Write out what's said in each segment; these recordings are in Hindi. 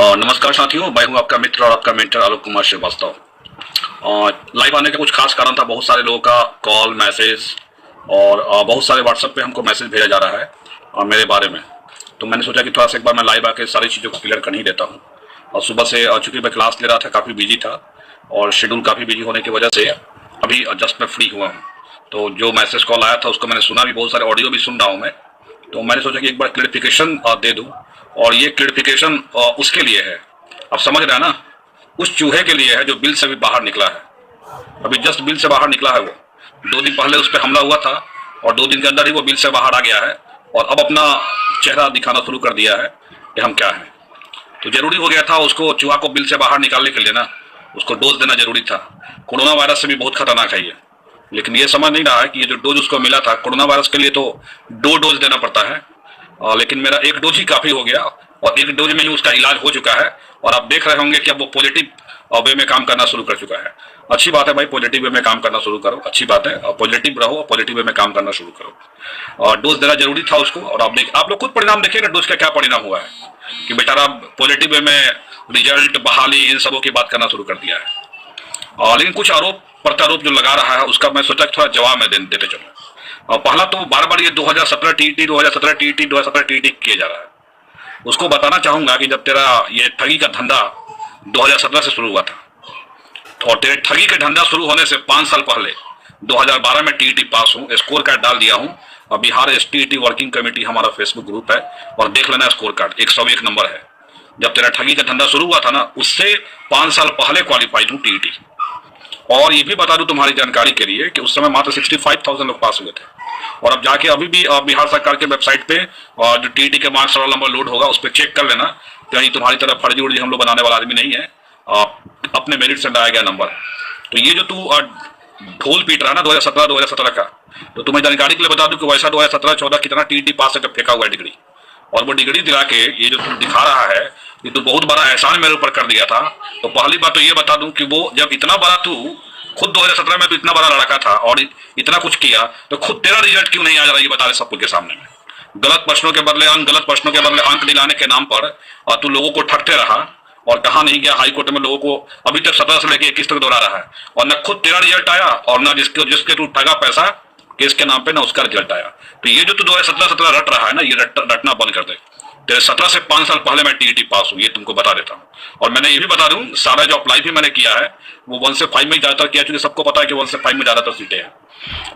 नमस्कार साथियों, मैं हूं आपका मित्र और आपका मेंटर आलोक कुमार श्रीवास्तव। लाइव आने का कुछ खास कारण था। बहुत सारे लोगों का कॉल, मैसेज और बहुत सारे व्हाट्सएप पे हमको मैसेज भेजा जा रहा है मेरे बारे में। तो मैंने सोचा कि थोड़ा सा एक बार मैं लाइव आके सारी चीज़ों को क्लियर कर ही देता हूँ। और सुबह से चूंकि मैं क्लास ले रहा था, काफ़ी बिजी था और शेड्यूल काफ़ी बिजी होने की वजह से अभी जस्ट मैं फ्री हुआ हूँ। तो जो मैसेज कॉल आया था उसको मैंने सुना भी, बहुत सारे ऑडियो भी सुन रहा हूँ मैं। तो मैंने सोचा कि एक बार क्लियरिफिकेशन दे दूं। और ये क्लियरिफिकेशन उसके लिए है, आप समझ रहे हैं ना, उस चूहे के लिए है जो बिल से भी बाहर निकला है। अभी जस्ट बिल से बाहर निकला है वो। 2 दिन पहले उस पर हमला हुआ था और 2 दिन के अंदर ही वो बिल से बाहर आ गया है और अब अपना चेहरा दिखाना शुरू कर दिया है कि हम क्या हैं। तो जरूरी हो गया था उसको, चूहा को बिल से बाहर निकालने के लिए ना, उसको डोज देना जरूरी था। कोरोना वायरस से भी बहुत खतरनाक है ये, लेकिन ये समझ नहीं रहा है कि ये जो डोज उसको मिला था कोरोना वायरस के लिए, तो 2 डोज देना पड़ता है। लेकिन मेरा 1 डोज ही काफी हो गया और 1 डोज में ही उसका इलाज हो चुका है। और आप देख रहे होंगे कि अब वो पॉजिटिव वे में काम करना शुरू कर चुका है। अच्छी बात है भाई, पॉजिटिव वे में काम करना शुरू करो, अच्छी बात है। पॉजिटिव रहो और पॉजिटिव वे में काम करना शुरू करो। और डोज देना जरूरी था उसको। और आप लोग खुद परिणाम देखिएगा डोज का क्या परिणाम हुआ है कि बेचारा पॉजिटिव वे में रिजल्ट, बहाली, इन सबों की बात करना शुरू कर दिया है। लेकिन कुछ आरोप प्रत्यारोप जो लगा रहा है उसका मैं सोचा थोड़ा जवाब में देते चलो। और पहला तो बार बार ये 2017 टीईटी 2017 टीईटी 2017 टीईटी किया जा रहा है। उसको बताना चाहूंगा कि जब तेरा ये ठगी का धंधा 2017 से शुरू हुआ था और तेरे ठगी के धंधा शुरू होने से 5 साल पहले 2012 में टीईटी पास हूँ, स्कोर कार्ड डाल दिया हूँ। और बिहार एसटीईटी वर्किंग कमेटी हमारा फेसबुक ग्रुप है और देख लेना स्कोर कार्ड 101 नंबर है। जब तेरा ठगी का धंधा शुरू हुआ था ना, उससे 5 साल पहले क्वालिफाइड हूँ टीईटी। और ये भी बता दूं तुम्हारी जानकारी के लिए कि उस समय मात्र 65,000 लोग पास हुए थे। और अब जाके अभी भी बिहार सरकार के वेबसाइट पे और जो टीईटी के मार्क्स वाला नंबर लोड होगा उस पर चेक कर लेना। कहीं तुम्हारी तरफ फर्जी उर्जी हम लोग बनाने वाला आदमी नहीं है। अपने मेरिट से लाया गया नंबर। तो ये जो तू ढोल पीट रहा है ना 2017 का, तो तुम्हें जानकारी के लिए बता दूं कि वैसा 2017-14 कितना टीईटी पास है फेंका हुआ डिग्री। और वो डिग्री दिला के ये जो तू दिखा रहा है, ये तो बहुत बड़ा एहसान मेरे ऊपर कर दिया था। तो पहली बात तो ये बता दूं कि वो जब इतना बड़ा तू खुद 2017 में तो इतना बड़ा लड़का था और इतना कुछ किया, तो खुद तेरा रिजल्ट क्यों नहीं आ रहा ये बता रहे सबके सामने में। गलत प्रश्नों के बदले अंक दिलाने के नाम पर और तू लोगों को ठगते रहा और कहा नहीं गया हाई कोर्ट में लोगों को अभी तक 17 से लेकर 21 तक दौड़ा रहा है। और न खुद तेरा रिजल्ट आया और न जिसके तू ठगा पैसा केस के नाम पे ना उसका रिजल्ट आया। तो ये जो तू 2017 रट रहा है ना, ये रटना बंद कर दे। तेरे 17 से 5 साल पहले मैं टीईटी पास हूँ, ये तुमको बता देता हूँ। और मैंने ये भी बता दूं, सारा जो अप्लाई भी मैंने किया है वो 1 से 5 में ज्यादातर किया, क्योंकि सबको पता है कि 1 से 5 में ज्यादातर सीटें हैं।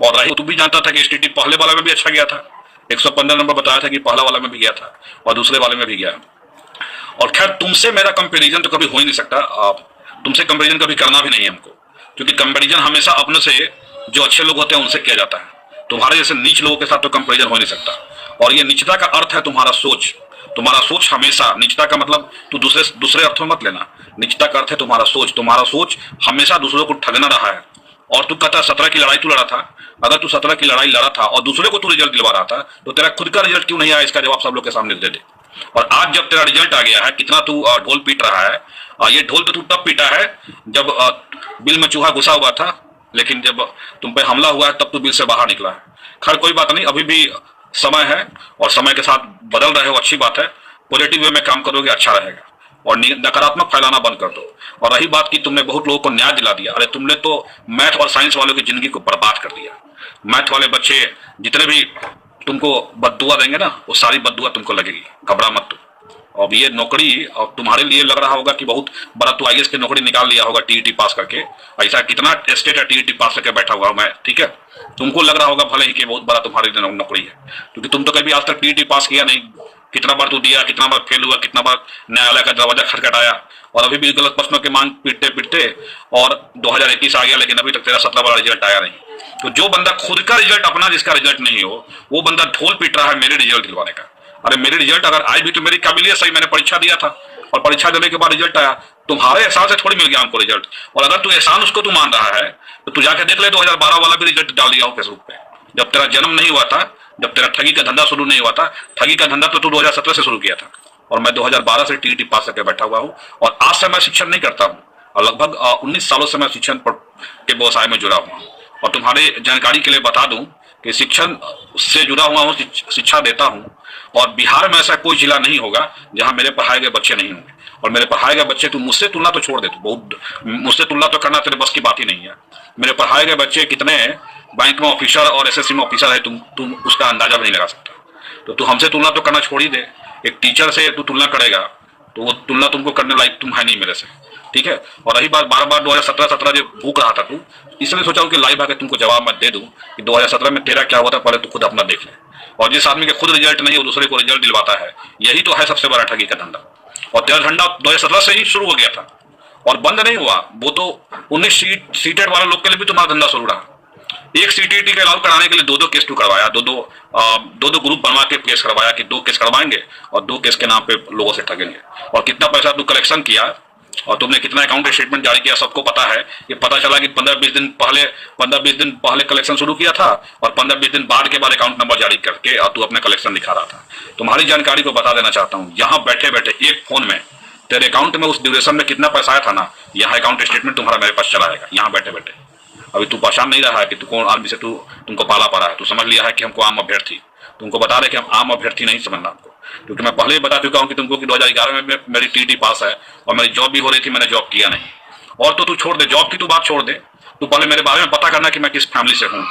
और रही तू भी जानता था कि एसटीटी पहले वाला में भी अच्छा गया था, 115 नंबर बताया था कि पहला वाला में भी गया था और दूसरे वाले में भी गया। और खैर तुमसे मेरा कंपेरिजन तो कभी हो ही नहीं सकता। तुमसे कंपेरिजन कभी करना भी नहीं है हमको, क्योंकि कंपेरिजन हमेशा अपने से जो अच्छे लोग होते हैं उनसे किया जाता है। तुम्हारे जैसे नीच लोगों के साथ तो कंपेरिजन हो नहीं सकता। और ये नीचता का अर्थ है तुम्हारा सोच। तुम्हारा सोच हमेशा, नीचता का मतलब तू दूसरे अर्थों में मत लेना। नीचता का अर्थ है तुम्हारा सोच हमेशा दूसरों को ठगना रहा है। और तू कहता 17 की लड़ाई तू लड़ा था। अगर तू 17 की लड़ाई लड़ा था और दूसरे को तू रिजल्ट दिलवा रहा था, तो तेरा खुद का रिजल्ट क्यों नहीं आया, इसका जवाब सब लोग के सामने दे दे। और आज जब तेरा रिजल्ट आ गया है, कितना तू ढोल पीट रहा है, ये ढोल तो तू तब पीटा है जब बिल में चूहा घुसा हुआ था, लेकिन जब तुम पे हमला हुआ है तब तू बिल से बाहर निकला है। खैर कोई बात नहीं, अभी भी समय है और समय के साथ बदल रहे हो, अच्छी बात है। पॉजिटिव वे में काम करोगे अच्छा रहेगा और नकारात्मक फैलाना बंद कर दो। और रही बात कि तुमने बहुत लोगों को न्याय दिला दिया, अरे तुमने तो मैथ और साइंस वालों की जिंदगी को बर्बाद कर दिया। मैथ वाले बच्चे जितने भी तुमको बद्दुआ देंगे ना, वो सारी बद्दुआ तुमको लगेगी, घबरा मत तुम। अब ये नौकरी और तुम्हारे लिए लग रहा होगा कि बहुत बड़ा तू आईएएस की नौकरी निकाल लिया होगा टीईटी पास करके। ऐसा कितना स्टेट है टीईटी पास करके बैठा हुआ मैं, ठीक है। तुमको लग रहा होगा भले ही कि बहुत बड़ा तुम्हारे लिए नौकरी है, क्योंकि तुम तो कभी आज तक टीईटी पास किया नहीं। कितना बार तू दिया, कितना बार फेल हुआ, कितना बार न्यायालय का दरवाजा खटखटाया और अभी भी गलत प्रश्नों की मांग पीटते और 2021 आ गया, लेकिन अभी तक तेरा 17 वाला रिजल्ट आया नहीं। तो जो बंदा खुद का रिजल्ट अपना जिसका रिजल्ट नहीं हो, वो बंदा ढोल पीट रहा है मेरे रिजल्ट दिलवाने का। अरे मेरे रिजल्ट अगर आज भी तो मेरी काबिलियत सही, मैंने परीक्षा दिया था और परीक्षा देने के बाद रिजल्ट आया। तुम्हारे एहसान से थोड़ी मिल गया हमको रिजल्ट। और अगर तू एहसान उसको तू मान रहा है तो तू जाके देख ले, 2012 वाला भी रिजल्ट डाल दिया हूँ फेसबुक पे। जब तेरा जन्म नहीं हुआ था, जब तेरा ठगी का धंधा शुरू नहीं हुआ था, ठगी का धंधा तो तू 2017 से शुरू किया था और मैं 2012 से टीईटी पास करके बैठा हुआ हूँ। और आज से मैं शिक्षण नहीं करता हूँ और लगभग 19 सालों से मैं शिक्षण के व्यवसाय में जुड़ा हुआ हूँ। और तुम्हारे जानकारी के लिए बता दूं कि शिक्षण से जुड़ा हुआ हूँ, शिक्षा देता हूँ। और बिहार में ऐसा कोई जिला नहीं होगा जहां मेरे पढ़ाए गए बच्चे नहीं होंगे। और मेरे पढ़ाए गए बच्चे, तू मुझसे तुलना तो छोड़ दे, तू बहुत मुझसे तुलना तो करना तेरे बस की बात ही नहीं है। मेरे पढ़ाए गए बच्चे कितने बैंक में ऑफिसर और एसएससी में ऑफिसर है, तुम उसका अंदाजा भी नहीं लगा सकता। तो तू हमसे तुलना तो करना छोड़ ही दे। एक टीचर से तू तुलना करेगा तो वो तुलना तुमको करने लायक तुम है नहीं मेरे से, ठीक है। और रही बात बार बार 2017 जो भूख रहा था तू, इसलिए सोचा हूँ कि लाइव आके तुमको जवाब मैं दे दूं कि 2017 में तेरा क्या हुआ था, पहले तू खुद अपना देख ले। और जिस आदमी के खुद रिजल्ट नहीं, वो दूसरे को रिजल्ट दिलवाता है, यही तो है सबसे बड़ा ठगी का धंधा। और तेरा धंधा 2017 से ही शुरू हो गया था और बंद नहीं हुआ। वो तो 19 सीटेड वाले लोग के लिए भी तुम्हारा धंधा शुरू रहा। एक सीटीटी के अलाउ कराने के लिए दो केस तू करवाया, दो ग्रुप बनवा के केस करवाया कि 2 केस करवाएंगे और 2 केस के नाम पे लोगों से ठगेंगे। और कितना पैसा तू कलेक्शन किया और तुमने कितना अकाउंट स्टेटमेंट जारी किया सबको पता है। ये पता चला कि 15-20 दिन पहले कलेक्शन शुरू किया था और 15-20 दिन बाद के बाद अकाउंट नंबर जारी करके और तू अपने कलेक्शन दिखा रहा था। तुम्हारी जानकारी को बता देना चाहता हूँ, यहाँ बैठे बैठे एक फोन में तेरे अकाउंट में उस ड्यूरेशन में कितना पैसा आया था ना, यहाँ अकाउंट स्टेटमेंट तुम्हारा मेरे पास चला आएगा यहाँ बैठे बैठे। अभी तू पहचान नहीं रहा है कि तू कौन आदमी से तुमको पाला पड़ा है। तू समझ लिया है कि हमको आम अभ्यर्थी, तुमको बता रहे कि हम आम अभ्यर्थी नहीं समझना हमको, क्योंकि मैं पहले ही बता चुका हूं कि तुमको कि 2011 में मेरी टीटी पास है और मेरी जॉब भी हो रही थी, मैंने जॉब किया नहीं। और तो तू छोड़ दे, जॉब की तू बात छोड़ दे, तू पहले मेरे बारे में पता करना कि मैं किस फैमिली से हूँ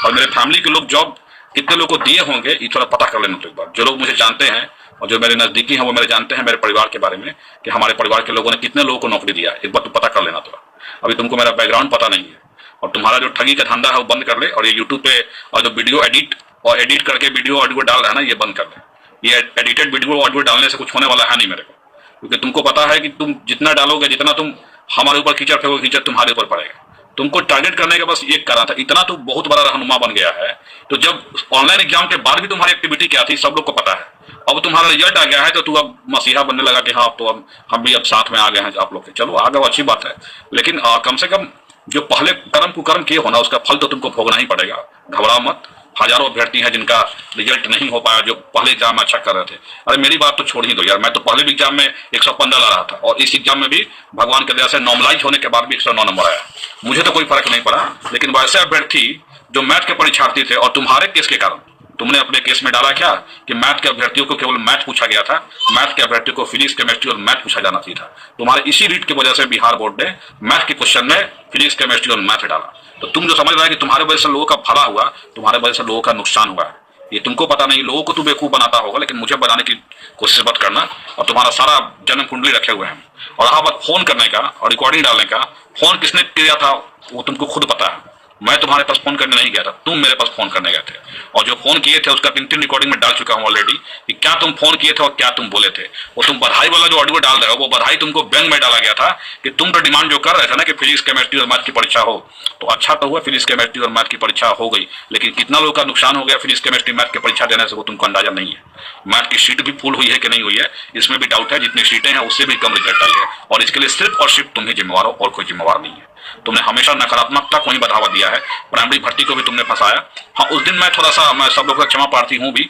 और मेरे फैमिली के लोग जॉब कितने लोग को दिए होंगे, ये थोड़ा पता कर लेना तो एक बार। जो लोग मुझे जानते हैं और जो मेरे नजदीकी हैं वो मेरे जानते हैं मेरे परिवार के बारे में कि हमारे परिवार के लोगों ने कितने लोगों को नौकरी दिया, एक बार तू पता कर लेना थोड़ा। अभी तुमको मेरा बैकग्राउंड पता नहीं है और तुम्हारा जो ठगी का धंधा है वो बंद कर ले। और ये यूट्यूब पे और जो वीडियो एडिट करके वीडियो ऑडियो डाल रहा है ना, ये बंद कर ले। ये एडिटेड वीडियो ऑडियो डालने से कुछ होने वाला है नहीं मेरे को, क्योंकि तुमको पता है कि तुम जितना डालोगे, जितना तुम हमारे ऊपर कीचड़ फेंकोगे, कीचड़ तुम्हारे ऊपर पड़ेगा। तुमको टारगेट करने का बस एक कारण था, इतना तो बहुत बड़ा रहनुमा बन गया है। तो जब ऑनलाइन एग्जाम के बाद भी तुम्हारी एक्टिविटी क्या थी सब लोग को पता है। अब तुम्हारा रिजल्ट आ गया है तो तू अब मसीहा बनने लगा कि हाँ अब तो अब हम भी अब साथ में आ गए हैं आप लोग के। चलो आ गए, अच्छी बात है, लेकिन कम से कम जो पहले कर्म कुकर्म किए होना उसका फल तो तुमको भोगना ही पड़ेगा। घबराओ मत, हजारों अभ्यर्थी हैं जिनका रिजल्ट नहीं हो पाया, जो पहले एग्जाम में अच्छा कर रहे थे। अरे मेरी बात तो छोड़ ही दो यार, मैं तो पहले भी एग्जाम में 115 ला रहा था और इस एग्जाम में भी भगवान की दया से नॉर्मलाइज होने के बाद भी 109 नंबर आया। मुझे तो कोई फर्क नहीं पड़ा, लेकिन वैसे अभ्यर्थी जो मैथ के परीक्षार्थी थे और तुम्हारे केस के कारण तुमने अपने केस में डाला क्या कि मैथ के अभ्यर्थियों को केवल मैथ पूछा गया था, मैथ के अभ्यर्थियों को फिजिक्स केमिस्ट्री और मैथ पूछा जाना चाहिए था। तुम्हारे इसी रीट की वजह से बिहार बोर्ड ने मैथ के क्वेश्चन में फिजिक्स केमिस्ट्री और मैथ डाला। तो तुम जो समझ रहा है कि तुम्हारे वजह से लोगों का भला हुआ, तुम्हारे वजह से लोगों का नुकसान हुआ है, ये तुमको पता नहीं। लोगों को तू बेवकूफ बनाता होगा, लेकिन मुझे बनाने की कोशिश मत करना। और तुम्हारा सारा जन्म कुंडली रखे हुए हैं और रहा बात फोन करने का और रिकॉर्डिंग डालने का, फोन किसने किया था वो तुमको खुद पता है। मैं तुम्हारे पास फोन करने नहीं गया था, तुम मेरे पास फोन करने गए थे और जो फोन किए थे उसका पिंक रिकॉर्डिंग में डाल चुका हूं ऑलरेडी कि क्या तुम फोन किए थे और क्या तुम बोले थे। वो तुम बधाई वाला जो ऑडियो डाल रहे हो वो बधाई तुमको बैंक में डाला गया था कि तुम तो डिमांड जो कर रहे थे ना कि फिजिक्स केमिस्ट्री और मैथ की परीक्षा हो, तो अच्छा तो हुआ फिजिक्स केमिस्ट्री और मैथ की परीक्षा हो गई, लेकिन कितना लोगों का नुकसान हो गया फिजिक्स केमिस्ट्री मैथ की परीक्षा देने से वो तुमको अंदाजा नहीं है। मैथ की सीट भी फुल हुई है कि नहीं हुई है इसमें भी डाउट है, जितनी सीटें हैं उससे भी कम रिजल्ट आई है और इसके लिए सिर्फ और सिर्फ तुम ही जिम्मेवार हो और कोई जिम्मेवार नहीं है। तुमने हमेशा नकारात्मकता को ही बढ़ावा दिया है, प्राइमरी भर्ती को भी तुमने फंसाया। हाँ उस दिन मैं थोड़ा सा, मैं सब लोगों का क्षमा प्रार्थी हूँ भी,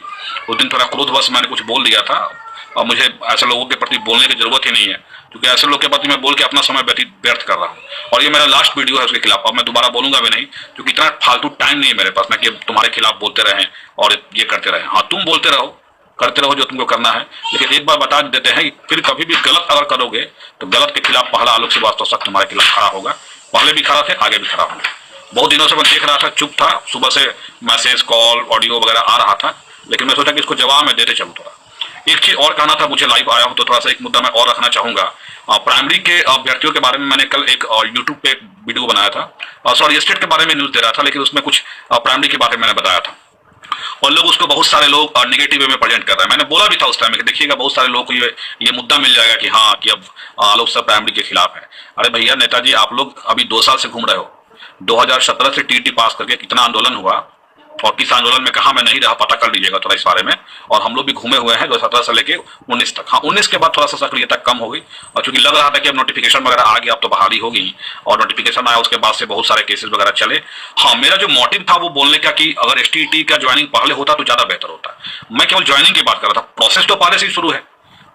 उस दिन थोड़ा क्रोधवश मैंने कुछ बोल दिया था और मुझे ऐसे लोगों के प्रति बोलने की जरूरत ही नहीं है, क्योंकि ऐसे लोगों के प्रति मैं बोल के अपना समय व्यर्थ कर रहा हूँ। और ये मेरा लास्ट वीडियो है उसके खिलाफ, अब मैं दोबारा बोलूंगा भी नहीं, क्योंकि इतना फालतू टाइम नहीं है मेरे पास ना कि तुम्हारे खिलाफ बोलते रहें और ये करते रहें। हाँ तुम बोलते रहो, करते रहो जो तुमको करना है, लेकिन एक बार बता देते हैं फिर कभी भी गलत अगर करोगे तो गलत के खिलाफ पहला आलोक श्रीवास्तव सख्त तुम्हारे खिलाफ खड़ा होगा। पहले भी खड़ा थे, आगे भी खड़ा होगा। बहुत दिनों से मैं देख रहा था, चुप था, सुबह से मैसेज कॉल ऑडियो वगैरह आ रहा था, लेकिन मैं सोचा कि इसको जवाब मैं देते चलूँ। थोड़ा एक चीज और कहना था, मुझे लाइव आया हूँ तो थोड़ा सा एक मुद्दा मैं और रखना चाहूंगा। प्राइमरी के अभ्यर्थियों के बारे में मैंने कल एक यूट्यूब पे एक वीडियो बनाया था, सॉरी स्टेट के बारे में न्यूज दे रहा था, लेकिन उसमें कुछ प्राइमरी के बारे में मैंने बताया था और लोग उसको बहुत सारे लोग नेगेटिव वे में प्रेजेंट कर रहे हैं। मैंने बोला भी था उस टाइम कि देखिएगा बहुत सारे लोग को ये मुद्दा मिल जाएगा कि हाँ कि अब आलोक सर प्राइमरी के खिलाफ है। अरे भैया नेताजी, आप लोग अभी 2 साल से घूम रहे हो। 2017 से टीटी पास करके कितना आंदोलन हुआ और किस आंदोलन में कहा मैं नहीं रहा, पता कर लीजिएगा थोड़ा इस बारे में। और हम लोग भी घूमे हुए हैं 2017 से लेके 19 तक। हाँ 19 के बाद थोड़ा सा सक्रियता कम हो गई और चूंकि लग रहा था कि अब नोटिफिकेशन वगैरह आ गया, अब तो बहाली हो गई और नोटिफिकेशन आया उसके बाद से बहुत सारे केसेस वगैरह चले। हाँ मेरा जो मोटिव था वो बोलने का कि अगर एसटीईटी का ज्वाइनिंग पहले होता तो ज्यादा बेहतर होता। मैं केवल ज्वाइनिंग की बात कर रहा था, प्रोसेस तो पहले से ही शुरू है।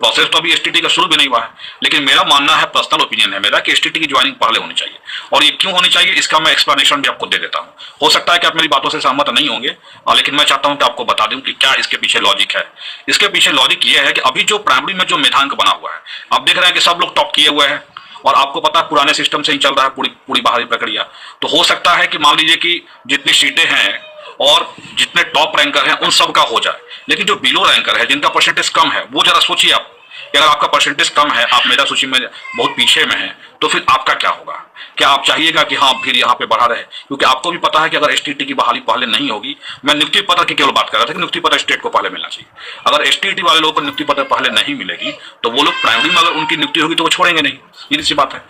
प्रोसेस तो अभी एसटीटी का शुरू भी नहीं हुआ है, लेकिन मेरा मानना है, पर्सनल ओपिनियन है मेरा, कि एसटीटी की ज्वाइनिंग पहले होनी चाहिए। और ये क्यों होनी चाहिए इसका मैं एक्सप्लेनेशन भी आपको दे देता हूँ। हो सकता है कि आप मेरी बातों से सहमत नहीं होंगे, लेकिन मैं चाहता हूं कि आपको बता दूं कि क्या इसके पीछे लॉजिक है। इसके पीछे लॉजिक ये है कि अभी जो प्राइमरी में जो मेधांक बना हुआ है, आप देख रहे हैं कि सब लोग टॉप किए हुए हैं, और आपको पता है पुराने सिस्टम से ही चल रहा है पूरी पूरी बाहरी प्रक्रिया। तो हो सकता है कि मान लीजिए कि जितनी सीटें हैं और जितने टॉप रैंकर हैं उन सब का हो जाए, लेकिन जो बिलो रैंकर है, जिनका परसेंटेज कम है, वो जरा सोचिए आप, कि अगर आपका परसेंटेज कम है, आप मेधा सूची में बहुत पीछे में हैं, तो फिर आपका क्या होगा? क्या आप चाहिएगा कि हाँ फिर यहाँ पे बढ़ा रहे? क्योंकि आपको भी पता है कि अगर एसटीटी की बहाली पहले नहीं होगी, मैं नियुक्ति पत्र की केवल बात कर रहा था कि नियुक्ति पत्र स्टेट को पहले मिलना चाहिए। अगर एसटीटी वाले लोगों को नियुक्ति पत्र पहले नहीं मिलेगी, तो वो लोग प्राइमरी में अगर उनकी नियुक्ति होगी तो वो छोड़ेंगे नहीं, ये सी बात है,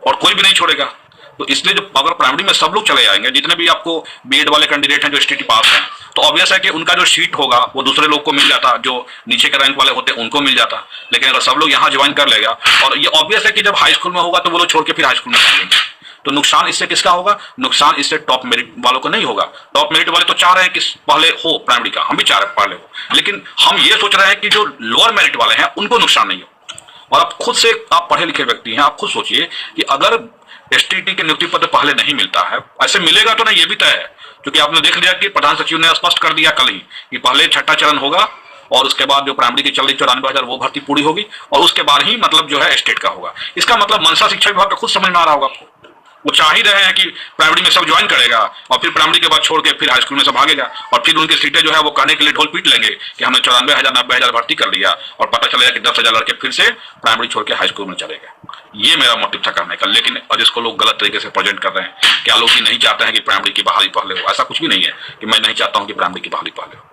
और कोई भी नहीं छोड़ेगा। तो इसलिए जो अगर प्राइमरी में सब लोग चले जाएंगे, जितने भी आपको बीएड वाले कैंडिडेट हैं जो एसटीटी पास हैं, तो ऑब्वियस है कि उनका जो सीट होगा वो दूसरे लोग को मिल जाता, जो नीचे के रैंक वाले होते हैं उनको मिल जाता। लेकिन अगर सब लोग यहाँ ज्वाइन कर लेगा, और ये ऑब्वियस है कि जब हाई स्कूल में होगा तो वो लोग छोड़ के फिर हाई स्कूल में जाएंगे, तो नुकसान इससे किसका होगा? नुकसान इससे टॉप मेरिट वालों को नहीं होगा। टॉप मेरिट वाले तो चाह रहे हैं कि पहले हो प्राइमरी का, हम भी चाह रहे हैं पहले हो, लेकिन हम ये सोच रहे हैं कि जो लोअर मेरिट वाले हैं उनको नुकसान नहीं हो। और आप खुद से, आप पढ़े लिखे व्यक्ति हैं, आप खुद सोचिए कि अगर एसटीटी के नियुक्ति पत्र पहले नहीं मिलता है, ऐसे मिलेगा तो नहीं ये भी तय है, क्योंकि आपने देख लिया कि प्रधान सचिव ने स्पष्ट कर दिया कल ही कि पहले छठा चरण होगा, और उसके बाद जो प्राइमरी की चल रही 94,000 वो भर्ती पूरी होगी, और उसके बाद ही मतलब जो है स्टेट का होगा। इसका मतलब मनसा शिक्षा विभाग का खुद समझ में आ रहा होगा आपको, वो चाह ही रहे हैं कि प्राइमरी में सब ज्वाइन करेगा और फिर प्राइमरी के बाद छोड़ के फिर हाई स्कूल में सब भागेगा, और फिर उनकी सीटें जो है वो कहने के लिए ढोल पीट लेंगे कि हमने 94,000 90,000 भर्ती कर लिया, और पता चलेगा कि 10,000 लड़के फिर से प्राइमरी छोड़ के हाई स्कूल में चले गए। ये मेरा मोटिव था करने का, लेकिन और इसको लोग गलत तरीके से प्रेजेंट कर रहे हैं कि आलोक जी नहीं चाहते हैं कि प्राइमरी की बहाली पहले हो। ऐसा कुछ भी नहीं है कि मैं नहीं चाहता हूं कि प्राइमरी की बहाली पहले हो,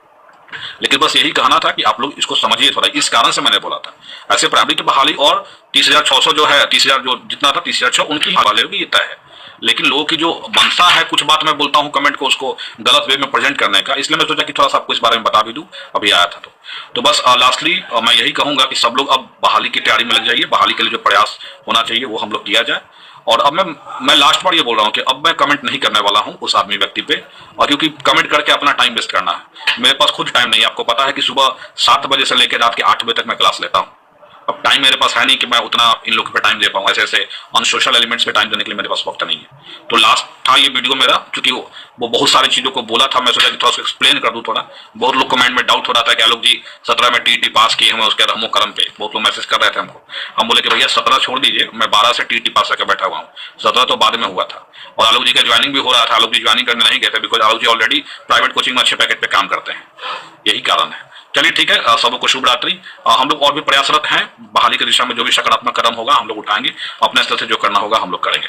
लेकिन बस यही कहना था कि आप लोग इसको समझिए थोड़ा, इस कारण से मैंने बोला था। ऐसे प्राइमरी की बहाली और 30,600 जो है, 30,000 जो जितना था 30,600 उनकी बहाली होगी, ये तय है। लेकिन लोगों की जो मनसा है, कुछ बात मैं बोलता हूं कमेंट को उसको गलत वे में प्रेजेंट करने का, इसलिए मैं सोचा कि थोड़ा सा आपको इस बारे में बता भी दूं, अभी आया था तो बस लास्टली मैं यही कहूंगा कि सब लोग अब बहाली की तैयारी में लग जाइए। बहाली के लिए जो प्रयास होना चाहिए वो हम लोग किया जाए। और अब मैं लास्ट बार ये बोल रहा हूँ कि अब मैं कमेंट नहीं करने वाला हूँ उस आदमी व्यक्ति पे, और क्योंकि कमेंट करके अपना टाइम वेस्ट करना है, मेरे पास खुद टाइम नहीं है। आपको पता है कि सुबह 7 बजे से लेकर रात के 8 बजे तक मैं क्लास लेता हूँ। अब टाइम मेरे पास है नहीं कि मैं उतना इन लोगों पे टाइम दे पाऊँ, ऐसे ऐसे अनसोशल एलिमेंट्स पे टाइम देने के लिए मेरे पास वक्त नहीं है। तो लास्ट था ये वीडियो मेरा, क्योंकि वो बहुत सारी चीजों को बोला था, मैं सोचा कि थोड़ा सा एक्सप्लेन कर दूं थोड़ा। बहुत लोग कमेंट में डाउट हो रहा था कि आलोक जी 17 में टीटी पास किए हम, उसके रहमो करम पे बहुत लोग मैसेज कर रहे थे हमको। हम बोले कि भैया 17 छोड़ दीजिए, मैं 12 से टीटी पास करके बैठा हुआ हूँ, 17 तो बाद में हुआ था। और आलोक जी का ज्वाइनिंग भी हो रहा था, आलोक जी ज्वाइनिंग करने नहीं गए थे, because Alok ji already private coaching में अच्छे पैकेज पे काम करते हैं, यही कारण है। चलिए ठीक है, सबको शुभ रात्रि। हम लोग और भी प्रयासरत हैं, बहाली की दिशा में जो भी सकारात्मक कदम होगा हम लोग उठाएंगे, अपने स्तर से जो करना होगा हम लोग करेंगे।